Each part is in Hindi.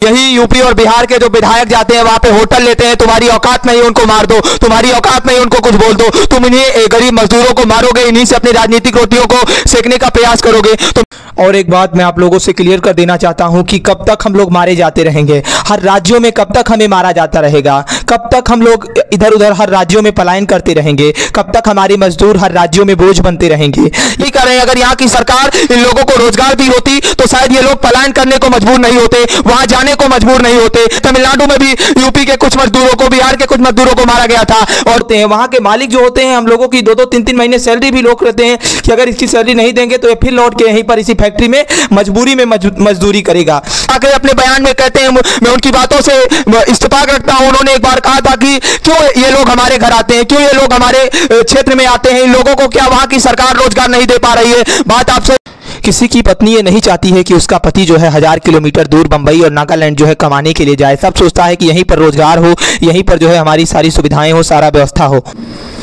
यही यूपी और बिहार के जो विधायक जाते हैं वहां पे होटल लेते हैं, तुम्हारी औकात नहीं उनको मार दो, तुम्हारी औकात नहीं उनको कुछ बोल दो, तुम इन्हीं गरीब मजदूरों को मारोगे, इन्हीं से अपनी राजनीतिक रोटियों को सेकने का प्रयास करोगे। तो और एक बात मैं आप लोगों से क्लियर कर देना चाहता हूं कि कब तक हम लोग मारे जाते रहेंगे, हर राज्यों में कब तक हमें मारा जाता रहेगा, कब तक हम लोग इधर उधर हर राज्यों में पलायन करते रहेंगे, कब तक हमारे मजदूर हर राज्यों में बोझ बनते रहेंगे। ये कह रहे हैं अगर यहाँ की सरकार इन लोगों को रोजगार दी होती तो शायद ये लोग पलायन करने को मजबूर नहीं होते, वहां जाने को मजबूर नहीं होते। तमिलनाडु में भी यूपी के कुछ मजदूरों को, बिहार के कुछ मजदूरों को मारा गया था। और वहां के मालिक जो होते हैं हम लोगों की 2-2 3-3 महीने सैलरी भी लोग रहते हैं कि अगर इसकी सैलरी नहीं देंगे तो ये फिर लौट के यहीं पर इसी फैक्ट्री में मजबूरी में मजदूरी करेगा। आगे अपने बयान में कहते हैं, मैं उनकी बातों से इत्तेफाक रखता हूं, उन्होंने एक बार कहा था कि क्यों ये लोग हमारे घर आते हैं, क्यों ये लोग हमारे क्षेत्र में आते हैं, इन लोगों को क्या वहां की सरकार रोजगार नहीं दे पा रही है। बात आपसे, किसी की पत्नी ये नहीं चाहती है कि उसका पति जो है 1000 किलोमीटर दूर बंबई और नागालैंड जो है कमाने के लिए जाए। सब सोचता है कि यहीं पर रोजगार हो, यहीं पर जो है हमारी सारी सुविधाएं हो, सारा व्यवस्था हो।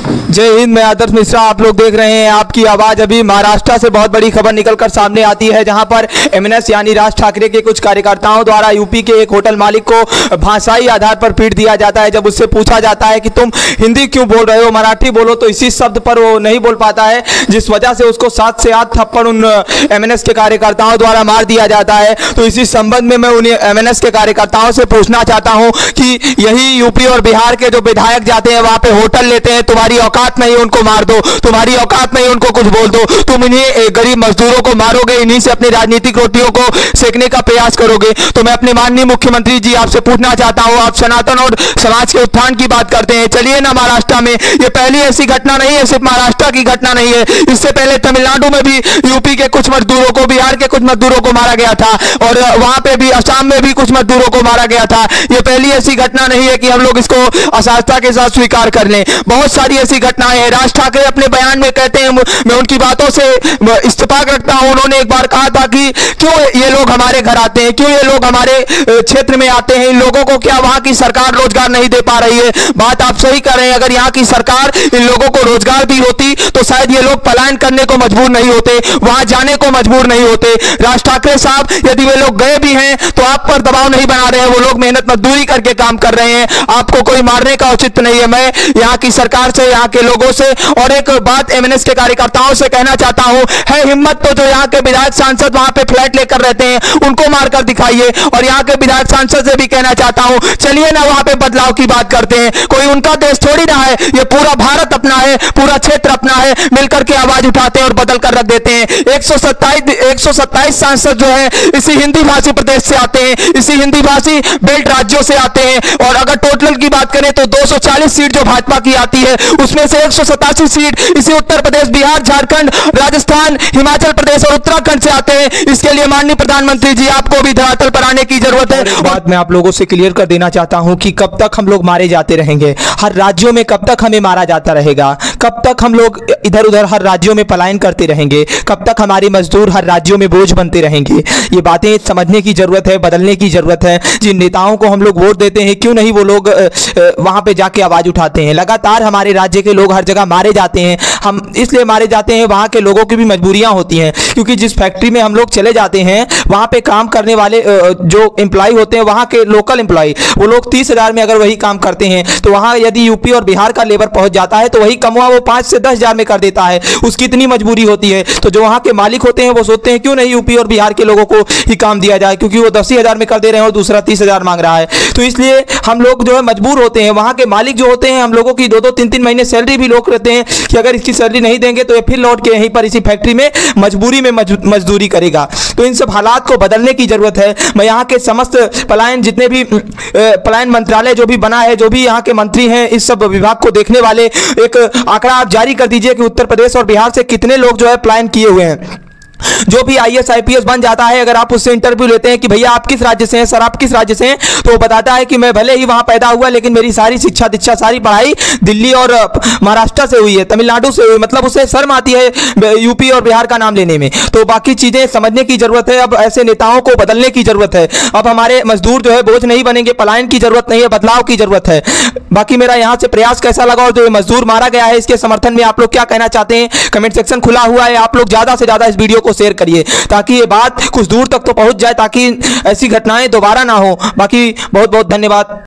जय हिंद, मैं आदर्श मिश्रा, आप लोग देख रहे हैं आपकी आवाज। अभी महाराष्ट्र से बहुत बड़ी खबर निकलकर सामने आती है, जहां पर एमएनएस यानी राज ठाकरे के कुछ कार्यकर्ताओं द्वारा यूपी के एक होटल मालिक को भाषाई आधार पर पीट दिया जाता है। जब उससे पूछा जाता है कि तुम हिंदी क्यों बोल रहे हो, मराठी बोलो, तो इसी शब्द पर वो नहीं बोल पाता है, जिस वजह से उसको 7 से 8 थप्पड़ उन एमएनएस के कार्यकर्ताओं द्वारा मार दिया जाता है। तो इसी संबंध में मैं उन एमएनएस के कार्यकर्ताओं से पूछना चाहता हूं कि यही यूपी और बिहार के जो विधायक जाते हैं वहां पे होटल लेते हैं, तुम्हारी औकात नहीं उनको मार दो, तुम्हारी औकात नहीं उनको कुछ बोल दो, तुम इन्हीं गरीब मजदूरों को मारोगे, इन्हीं से अपनी राजनीतिक रोटियों को सेकने का प्रयास करोगे। तो मैं अपने माननीय मुख्यमंत्री जी आपसे पूछना चाहता हूं, आप सनातन और समाज के उत्थान की बात करते हैं, चलिए ना महाराष्ट्र में, ये पहली ऐसी घटना नहीं है, सिर्फ महाराष्ट्र की घटना नहीं है, इससे पहले तमिलनाडु में भी यूपी के कुछ मजदूरों को, बिहार के कुछ मजदूरों को मारा गया था, और वहां पे भी असम में भी कुछ मजदूरों को मारा गया था। ये पहली ऐसी घटना नहीं है कि हम लोग इसको असहजता के साथ स्वीकार कर लें, बहुत सारी ऐसी घटनाएं हैं। राज ठाकरे अपने बयान में कहते हैं, मैं उनकी बातों से इत्तेफाक रखता हूं, उन्होंने एक बार कहा था कि क्यों ये लोग हमारे घर आते हैं, क्यों ये लोग हमारे क्षेत्र में आते हैं, इन लोगों को क्या वहां की सरकार रोजगार नहीं दे पा रही है। बात आप सही कर रहे हैं, अगर यहाँ की सरकार इन लोगों को रोजगार दी होती तो शायद ये लोग पलायन करने को मजबूर नहीं होते, वहां जाने को मजबूर नहीं होते। राज ठाकरे साहब, यदि वे लोग गए भी हैं तो आप पर दबाव नहीं बना रहे हैं, वो लोग मेहनत मजदूरी करके काम कर रहे हैं, आपको कोई मारने का औचित्य नहीं है। मैं यहाँ की सरकार से, यहाँ के लोगों से और एक बात एमएनएस के कार्यकर्ताओं से कहना चाहता हूं, है हिम्मत तो जो यहाँ के विधायक सांसद वहां पे फ्लैट लेकर रहते हैं उनको मारकर दिखाइए, और यहाँ के विधायक सांसद से भी कहना चाहता हूं, चलिए ना वहां पे बदलाव की बात करते हैं। कोई उनका देश थोड़ी ना है, ये पूरा भारत अपना है, पूरा क्षेत्र अपना है, मिलकर के आवाज उठाते हैं और बदल कर रख देते हैं। 127 सांसद जो है इसी हिंदी भाषी प्रदेश से आते हैं, इसी हिंदी भाषी बेल्ट राज्यों से आते हैं, और अगर टोटल की बात करें तो 240 सीट जो भाजपा की आती है उसमें से 187 सीट इसी उत्तर प्रदेश, बिहार, झारखंड, राजस्थान, हिमाचल प्रदेश और उत्तराखंड से आते हैं। इसके लिए माननीय प्रधानमंत्री जी आपको भी धरातल पर आने की जरूरत है। बात मैं आप लोगों से क्लियर कर देना चाहता हूं कि कब तक हम लोग मारे जाते रहेंगे, हर राज्यों में कब तक हमें मारा जाता रहेगा, कब तक हम लोग इधर उधर हर राज्यों में पलायन करते रहेंगे, कब तक हमारे मजदूर हर राज्यों में बोझ बनते रहेंगे। ये बातें समझने की जरूरत है, बदलने की जरूरत है। जिन नेताओं को हम लोग वोट देते हैं, क्यों नहीं वो लोग वहां पे जाके आवाज उठाते हैं। लगातार हमारे राज्य के लोग हर जगह मारे जाते हैं, हम इसलिए मारे जाते हैं, वहां के लोगों की भी मजबूरियां होती हैं, क्योंकि जिस फैक्ट्री में हम लोग चले जाते हैं वहां पे काम करने वाले जो एम्प्लॉय होते हैं, वहां के लोकल एम्प्लॉय, वो लोग 30,000 में अगर वही काम करते हैं तो वहां यदि यूपी और बिहार का लेबर पहुंच जाता है तो वही कमुआ वो 5 से 10,000 में कर देता है, उसकी इतनी मजबूरी होती है। तो जो वहां के मालिक होते हैं वो सोचते हैं क्यों नहीं यूपी और बिहार के लोगों को ही काम दिया जाए, क्योंकि वो 10,000 में कर दे रहे हैं और दूसरा 30,000 मांग रहा है। तो इसलिए हम लोग जो है मजबूर होते हैं, वहां के मालिक जो होते हैं हम लोगों की 2-2 3-3 महीने सैलरी भी लोग रहते हैं कि अगर इसकी सैलरी नहीं देंगे तो ये फिर लौट के यहीं पर इसी फैक्ट्री में मजबूरी में मजदूरी करेगा। तो इन सब हालात को बदलने की जरूरत है। मैं यहाँ के समस्त पलायन, जितने भी पलायन मंत्रालय जो भी बना है, जो भी यहाँ के मंत्री हैं, इस सब विभाग को देखने वाले एक आंकड़ा आप जारी कर दीजिए कि उत्तर प्रदेश और बिहार से कितने लोग जो है पलायन किए हुए हैं। जो भी IAS IPS बन जाता है, अगर आप उससे इंटरव्यू लेते हैं कि भैया आप किस राज्य से हैं, सर आप किस राज्य से हैं, तो वो बताता है कि मैं भले ही वहां पैदा हुआ लेकिन मेरी सारी शिक्षा दीक्षा सारी पढ़ाई दिल्ली और महाराष्ट्र से हुई है, तमिलनाडु से हुई, मतलब उसे शर्म आती है यूपी और बिहार का नाम लेने में। तो बाकी चीजें समझने की जरूरत है, अब ऐसे नेताओं को बदलने की जरूरत है। अब हमारे मजदूर जो है बोझ नहीं बनेंगे, पलायन की जरूरत नहीं है, बदलाव की जरूरत है। बाकी मेरा यहाँ से प्रयास कैसा लगा और जो मजदूर मारा गया है इसके समर्थन में आप लोग क्या कहना चाहते हैं, कमेंट सेक्शन खुला हुआ है। आप लोग ज्यादा से ज्यादा इस वीडियो को शेयर करिए ताकि ये बात कुछ दूर तक तो पहुंच जाए, ताकि ऐसी घटनाएं दोबारा ना हो। बाकी बहुत बहुत धन्यवाद।